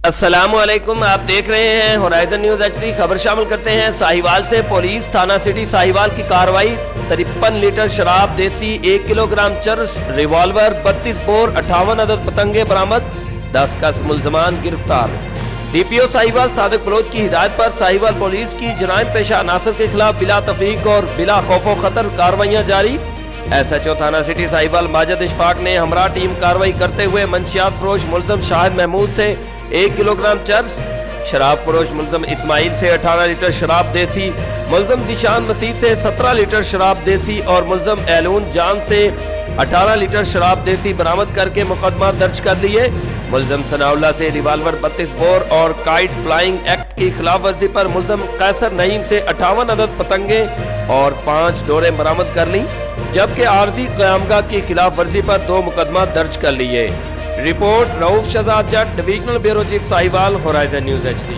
السلام علیکم، آپ دیکھ رہے ہیں ہورائزن نیوز HD۔ خبر شامل کرتے ہیں ساہیوال سے۔ پولیس تھانہ سٹی ساہیوال کی کارروائی، 53 لیٹر شراب دیسی، 1 کلو گرام چرس، ریوالور، 32 بور، 58 عدد پتنگیں برآمد، 10 کس ملزمان گرفتار۔ DPO ساہیوال صادق بلوچ کی ہدایت پر ساہیوال پولیس کی جرائم پیشہ عناصر کے خلاف بلا تفریق اور بلا خوف و خطر کارروائیاں جاری۔ SHO تھانہ سٹی ساہیوال ماجد اشفاق نے ہمراہ ٹیم کارروائی کرتے ہوئے منشیات فروش ملزم شاہد محمود سے 1 کلو گرام چرس، شراب فروش ملزم اسماعیل سے 18 لیٹر شراب دیسی، ملزم ذیشان مسیح سے 17 لیٹر شراب دیسی اور ملزم ایلون جان سے 18 لیٹر شراب دیسی برآمد کر کے مقدمات درج کر لیے۔ ملزم ثناء اللہ سے ریوالور، 32 بور اور کائٹ فلائنگ ایکٹ کی خلاف ورزی پر ملزم قیصر نعیم سے 58 عدد پتنگیں اور 5 ڈوریں برآمد کر لیں، جبکہ عارضی قیامگاہ کی خلاف ورزی پر 2 مقدمات درج کر لیے۔ Report Rauf Shahzad Jatt, divisional bureau chief Sahiwal, Horizon News HD۔